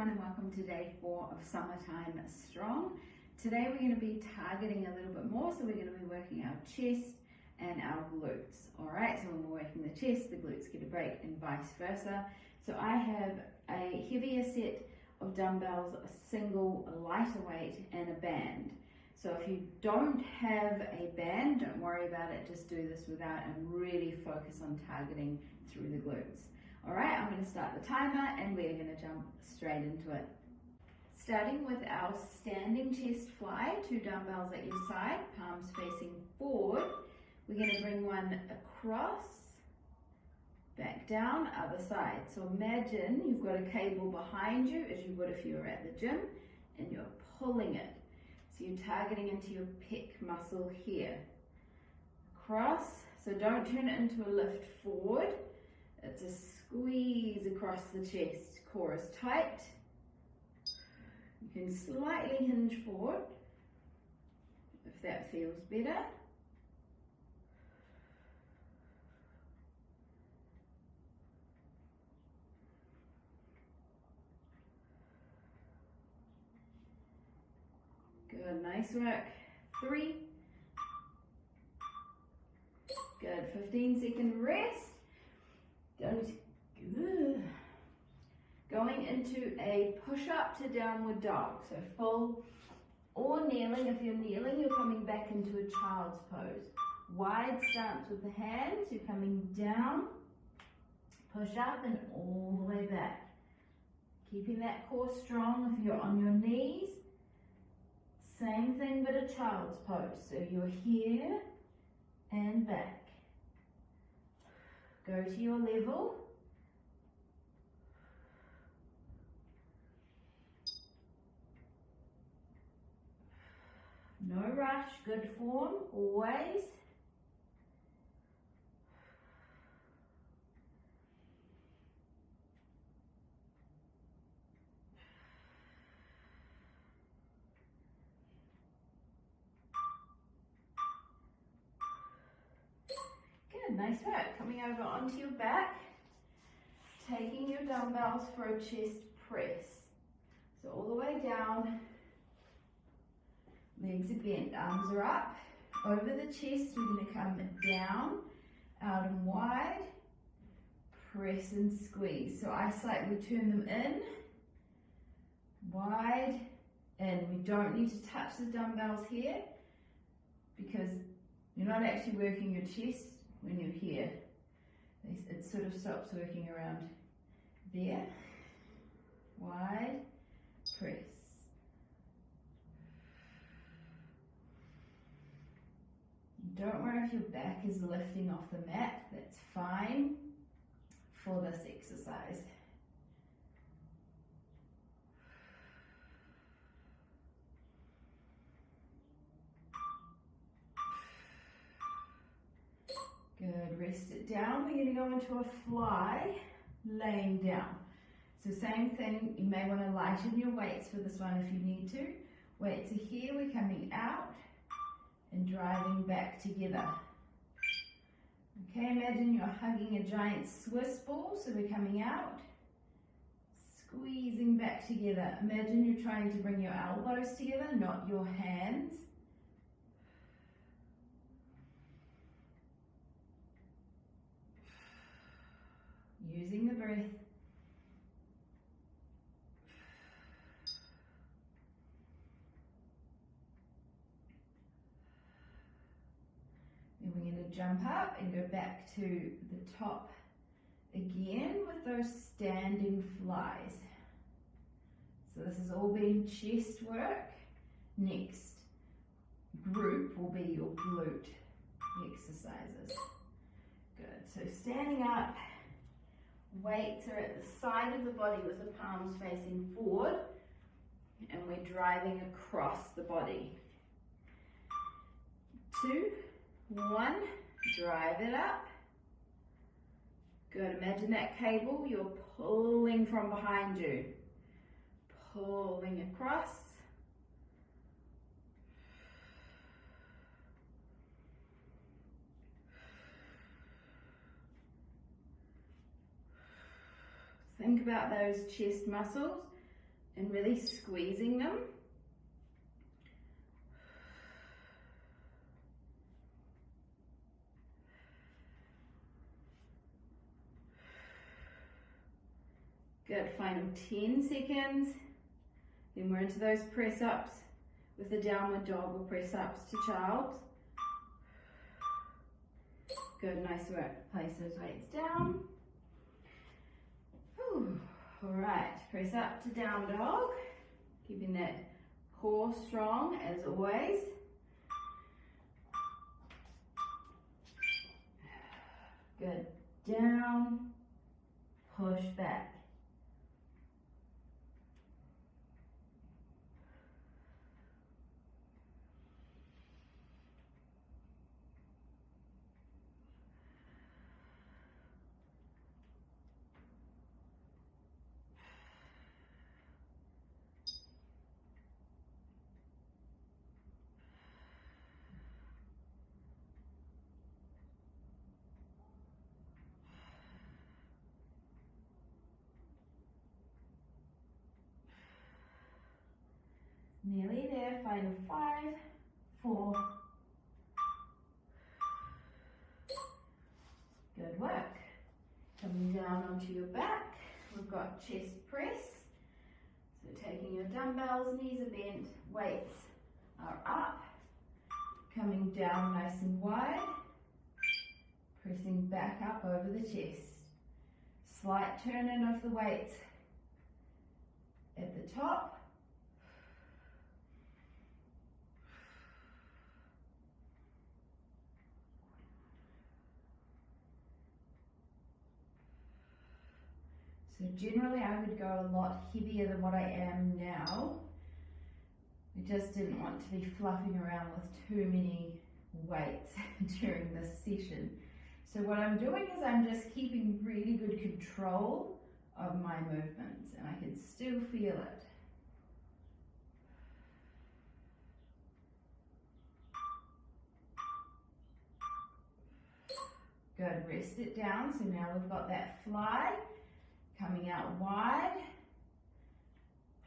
everyone and welcome to day 4 of Summertime Strong. Today we're going to be targeting a little bit more, so we're going to be working our chest and our glutes. Alright, so when we're working the chest, the glutes get a break and vice versa. So I have a heavier set of dumbbells, a single, a lighter weight and a band. So if you don't have a band, don't worry about it, just do this without and really focus on targeting through the glutes. Alright, I'm going to start the timer and we're going to jump straight into it. Starting with our standing chest fly, 2 dumbbells at your side, palms facing forward. We're going to bring one across, back down, other side. So imagine you've got a cable behind you as you would if you were at the gym and you're pulling it. So you're targeting into your pec muscle here. Across, so don't turn it into a lift forward. It's a squeeze across the chest. Core is tight. You can slightly hinge forward if that feels better. Good, nice work. 3. Good, 15-second rest. Going into a push-up to downward dog. So full or kneeling. If you're kneeling, you're coming back into a child's pose. Wide stance with the hands. You're coming down, push up and all the way back. Keeping that core strong. If you're on your knees, same thing but a child's pose. So you're here and back. Go to your level. No rush, good form, always. Good, nice work. Coming over onto your back, taking your dumbbells for a chest press. So all the way down, legs are bent, arms are up. Over the chest, we're going to come down, out and wide, press and squeeze. So I slightly turn them in, wide, in. We don't need to touch the dumbbells here because you're not actually working your chest when you're here. It sort of stops working around there. Wide, press. Don't worry if your back is lifting off the mat, that's fine for this exercise. Good, rest it down. We're going to go into a fly, laying down. So same thing, you may want to lighten your weights for this one if you need to. Weights are here, we're coming out and driving back together. Okay, imagine you're hugging a giant Swiss ball, so we're coming out, squeezing back together. Imagine you're trying to bring your elbows together, not your hands. Using the breath. Then we're going to jump up and go back to the top again with those standing flies. So this has all been chest work. Next group will be your glute exercises. Good, so standing up, weights are at the side of the body with the palms facing forward and we're driving across the body. 2, 1, drive it up. Good, imagine that cable, you're pulling from behind you. Pulling across. Think about those chest muscles. and really squeezing them. Good, final 10 seconds. Then we're into those press ups with the downward dog or press ups to child's. Good, nice work. Place those weights down. Whew. All right, press up to down dog. Keeping that core strong as always. Good, down, push back. Nearly there, final 5, 4. Good work. Coming down onto your back, we've got chest press. So taking your dumbbells, knees are bent, weights are up. Coming down nice and wide. Pressing back up over the chest. Slight turn in of the weights at the top. So generally I would go a lot heavier than what I am now. I just didn't want to be fluffing around with too many weights during this session. So what I'm doing is I'm just keeping really good control of my movements, and I can still feel it. Good, rest it down. So now we've got that fly. Coming out wide,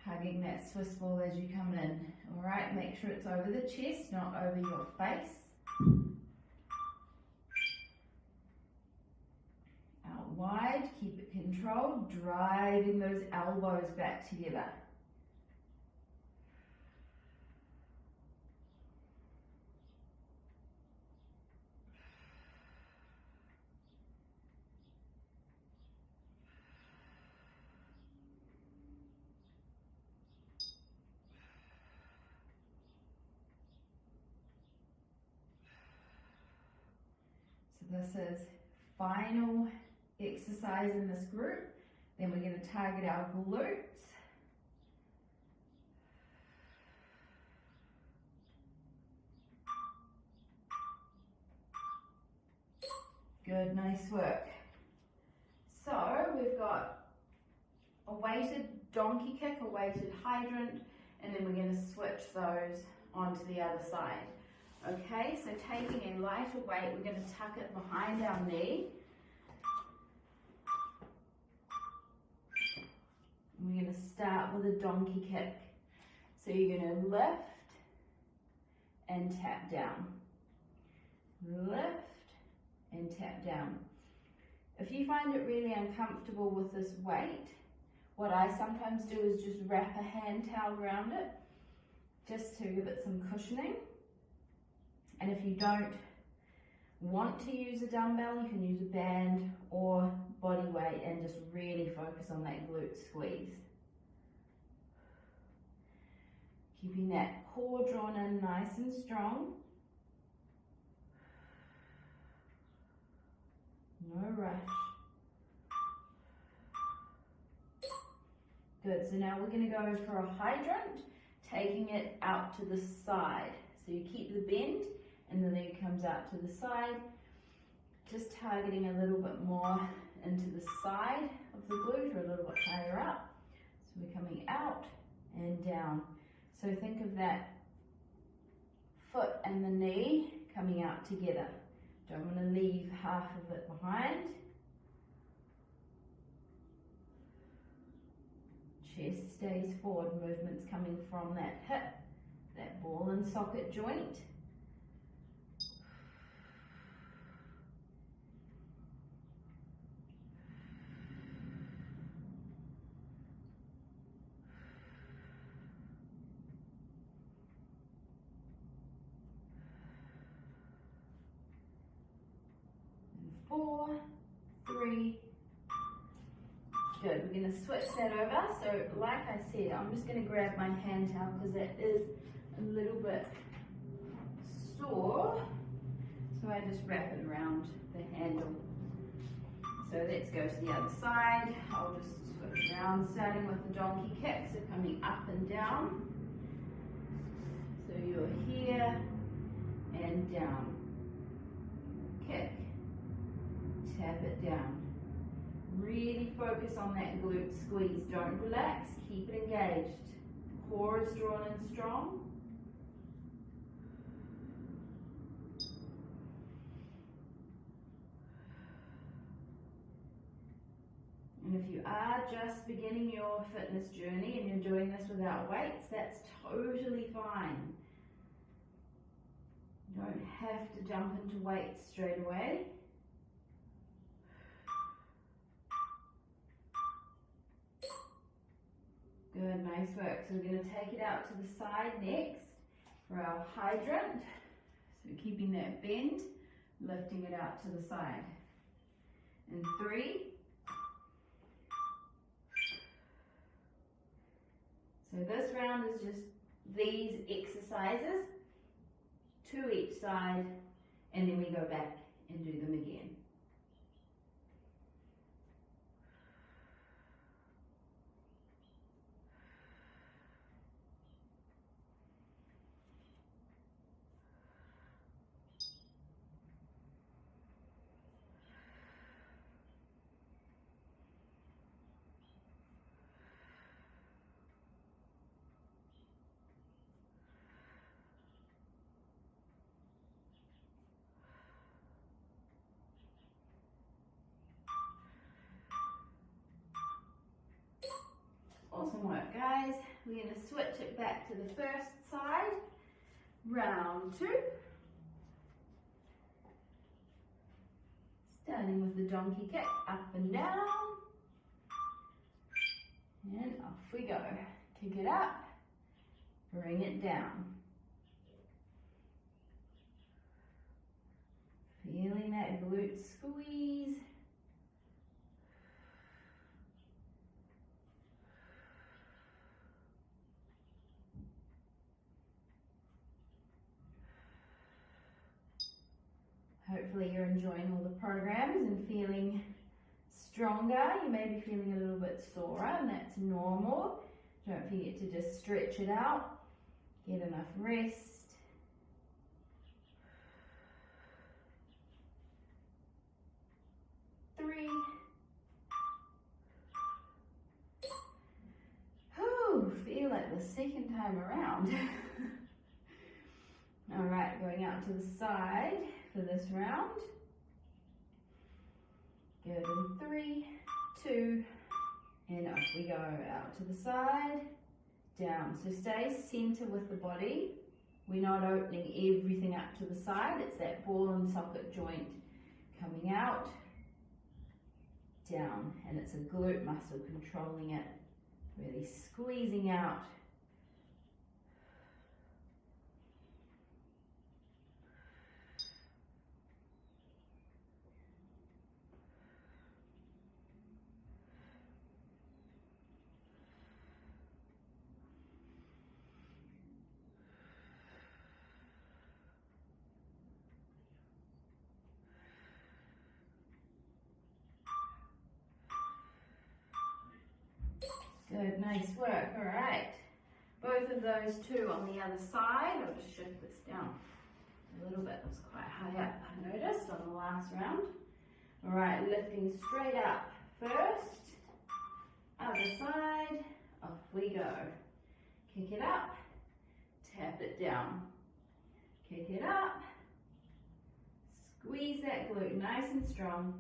hugging that Swiss ball as you come in. All right, make sure it's over the chest, not over your face. Out wide, keep it controlled, driving those elbows back together. This is final exercise in this group. Then we're going to target our glutes. Good, nice work. So we've got a weighted donkey kick, a weighted hydrant, and then we're going to switch those onto the other side. Okay, so taking a lighter weight, we're going to tuck it behind our knee. And we're going to start with a donkey kick. So you're going to lift and tap down. Lift and tap down. If you find it really uncomfortable with this weight, what I sometimes do is just wrap a hand towel around it, just to give it some cushioning. And if you don't want to use a dumbbell, you can use a band or body weight and just really focus on that glute squeeze. Keeping that core drawn in nice and strong. No rush. Good, so now we're going to go for a hydrant, taking it out to the side. So you keep the bend, and the leg comes out to the side, just targeting a little bit more into the side of the glute or a little bit higher up. So we're coming out and down. So think of that foot and the knee coming out together. Don't want to leave half of it behind. Chest stays forward, movements coming from that hip, that ball and socket joint. And 4, 3, good. We're going to switch that over. So like I said, I'm just going to grab my hand towel because that is a little bit sore. So I just wrap it around the handle. So let's go to the other side. I'll just switch around, starting with the donkey kick, so coming up and down. So you're here and down. Kick, tap it down. Really focus on that glute squeeze. Don't relax, keep it engaged. Core is drawn in strong. And if you are just beginning your fitness journey and you're doing this without weights, that's totally fine. You don't have to jump into weights straight away. Good, nice work. So we're going to take it out to the side next for our hydrant. So keeping that bend, lifting it out to the side. And 3. So this round is just these exercises, 2 each side, and then we go back and do them again. Awesome work, guys. We're going to switch it back to the first side. Round 2. Starting with the donkey kick, up and down. And off we go. Kick it up, bring it down. Feeling that glute squeeze. Hopefully you're enjoying all the programs and feeling stronger. You may be feeling a little bit sore, and that's normal. Don't forget to just stretch it out. Get enough rest. Three. Whew, feel like the second time around. All right, going out to the side for this round. Good, in 3, 2, and up we go. Out to the side, down. So stay center with the body. We're not opening everything up to the side. It's that ball and socket joint coming out, down, and it's a glute muscle controlling it, really squeezing out. Good, nice work. All right, both of those two on the other side. I'll just shift this down a little bit. It was quite high up, I noticed, on the last round. All right, lifting straight up first. Other side, off we go. Kick it up, tap it down. Kick it up, squeeze that glute nice and strong.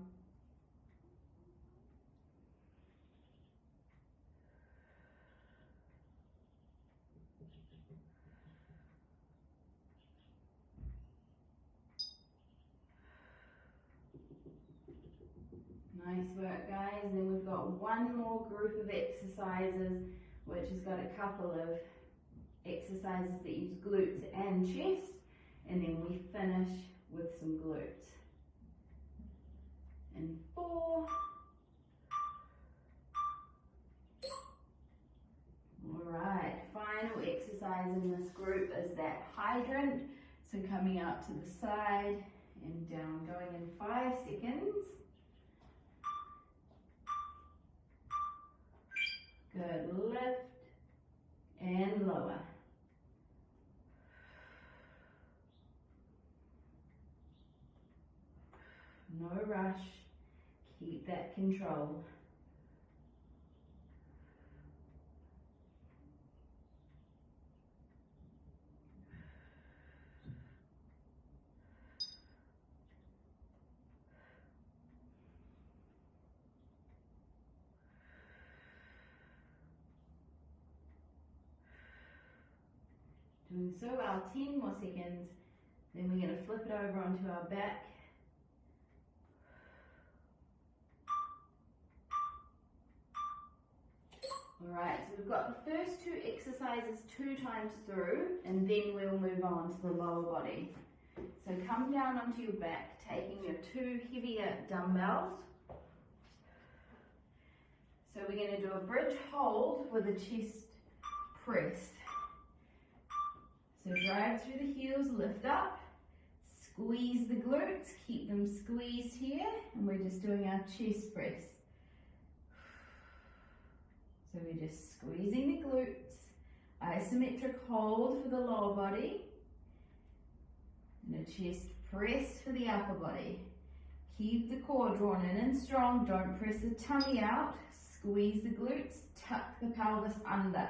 Nice work, guys. And then we've got one more group of exercises, which has got a couple of exercises that use glutes and chest, and then we finish with some glutes. And 4. Alright, final exercise in this group is that hydrant. So coming out to the side and down, going in 5 seconds. Good, lift and lower. No rush, keep that control. Doing so, our 10 more seconds, then we're going to flip it over onto our back. Alright, so we've got the first 2 exercises 2 times through, and then we'll move on to the lower body. So come down onto your back, taking your 2 heavier dumbbells. So we're going to do a bridge hold with a chest press. So drive through the heels, lift up, squeeze the glutes, keep them squeezed here, and we're just doing our chest press. So we're just squeezing the glutes, isometric hold for the lower body, and a chest press for the upper body. Keep the core drawn in and strong, don't press the tummy out, squeeze the glutes, tuck the pelvis under.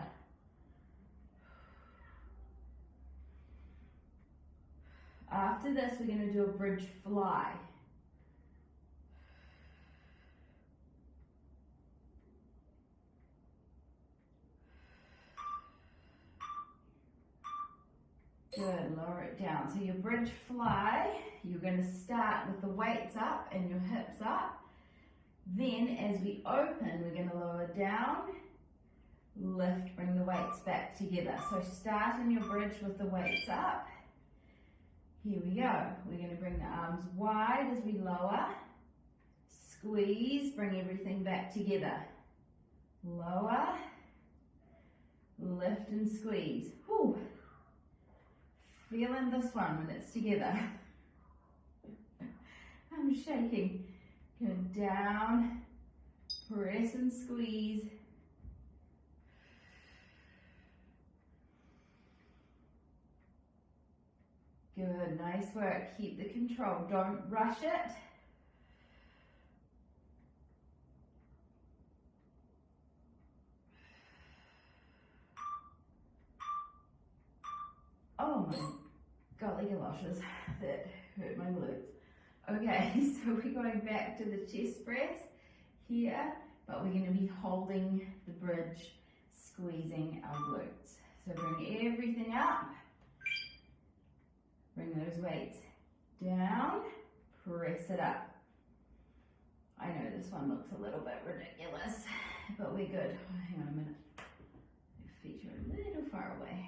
After this, we're going to do a bridge fly. Good, lower it down. So your bridge fly, you're going to start with the weights up and your hips up. Then as we open, we're going to lower down, lift, bring the weights back together. So start in your bridge with the weights up. Here we go. We're going to bring the arms wide as we lower. Squeeze, bring everything back together. Lower, lift and squeeze. Whew. Feeling this one when it's together. I'm shaking. Go down, press and squeeze. Good, nice work. Keep the control. Don't rush it. Oh my golly galoshes, that hurt my glutes. Okay, so we're going back to the chest press here, but we're going to be holding the bridge, squeezing our glutes. So bring everything up. Bring those weights down, press it up. I know this one looks a little bit ridiculous, but we're good. Oh, hang on a minute. Your feet are a little far away.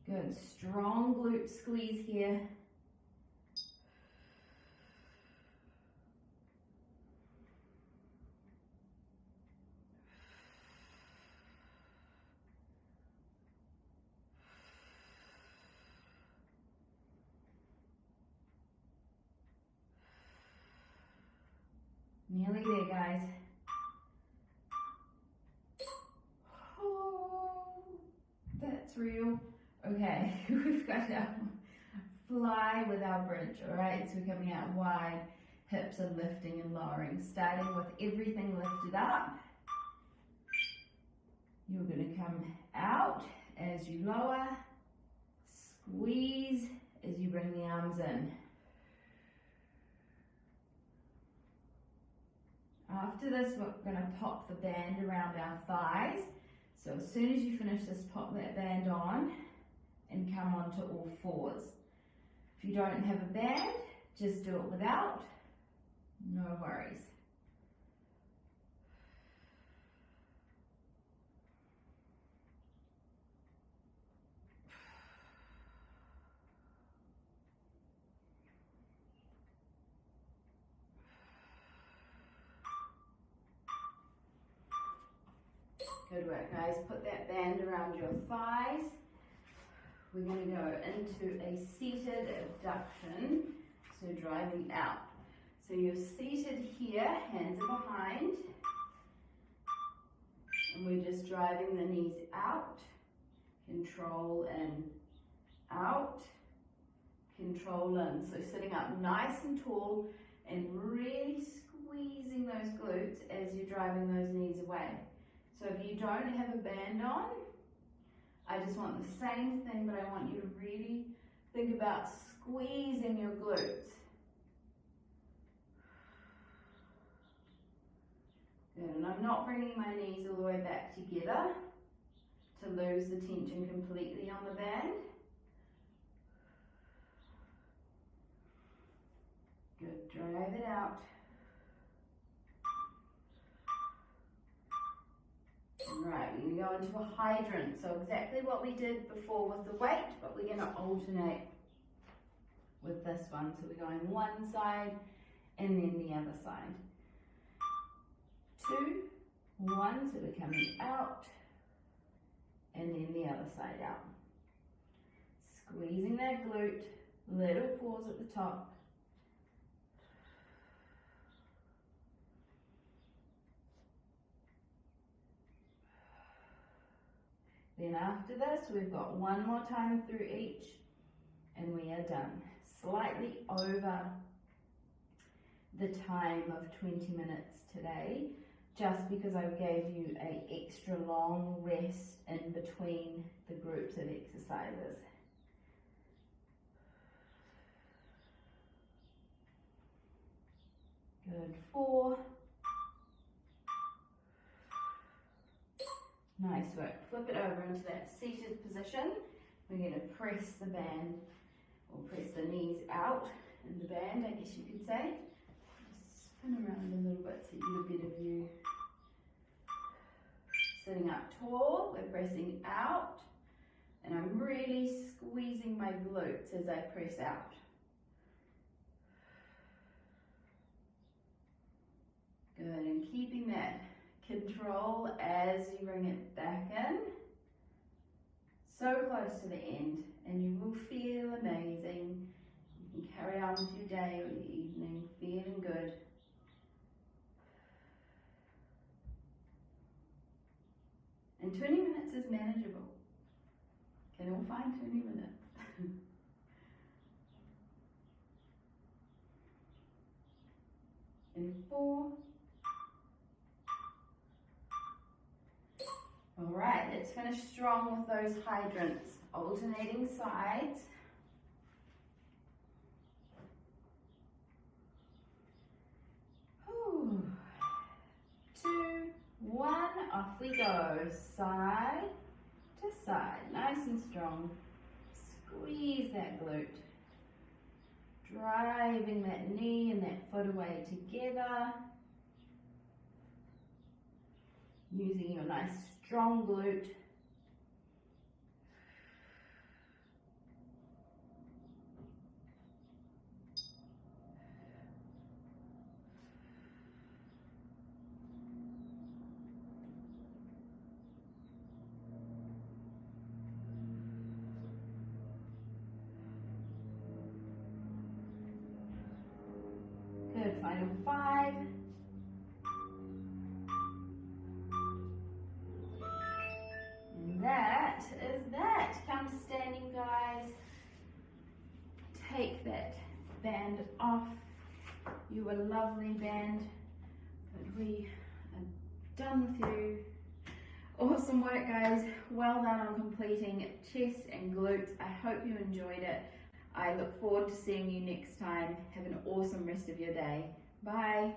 Good, strong glute squeeze here. Nearly there, guys. Oh, that's real. Okay, we've got our fly with our bridge, all right? So we're coming out wide, hips are lifting and lowering, starting with everything lifted up. You're gonna come out as you lower, squeeze as you bring the arms in. After this, we're going to pop the band around our thighs. So as soon as you finish this, pop that band on and come onto all fours. If you don't have a band, just do it without, no worries. Good work, guys. Put that band around your thighs. We're going to go into a seated abduction, so driving out. So you're seated here, hands are behind, and we're just driving the knees out, control in, out, control in. So sitting up nice and tall and really squeezing those glutes as you're driving those knees away. So if you don't have a band on, I just want the same thing, but I want you to really think about squeezing your glutes. Good, and I'm not bringing my knees all the way back together to lose the tension completely on the band. Good, drive it out. Right, we're going to go into a hydrant. So exactly what we did before with the weight, but we're going to alternate with this one. So we're going one side and then the other side. 2, 1, so we're coming out and then the other side out. Squeezing that glute, little pause at the top. Then after this, we've got one more time through each, and we are done. Slightly over the time of 20 minutes today, just because I gave you an extra long rest in between the groups of exercises. Good, 4. Nice work. Flip it over into that seated position. We're going to press the band, or press the knees out in the band, I guess you could say. Just spin around a little bit so you get a better view. Sitting up tall, we're pressing out, and I'm really squeezing my glutes as I press out. Good, and keeping that control as you bring it back in. So close to the end, and you will feel amazing. You can carry on with your day or your evening, feeling good. And 20 minutes is manageable. Can all find 20 minutes. In 4. All right, let's finish strong with those hydrants. Alternating sides. Whew. 2, 1, off we go. Side to side, nice and strong. Squeeze that glute. Driving that knee and that foot away together. Using your nice strong glute. Good, final 5. That is that. Come to standing, guys. Take that band off. You a lovely band. But we are done with you. Awesome work, guys. Well done on completing chest and glutes. I hope you enjoyed it. I look forward to seeing you next time. Have an awesome rest of your day. Bye.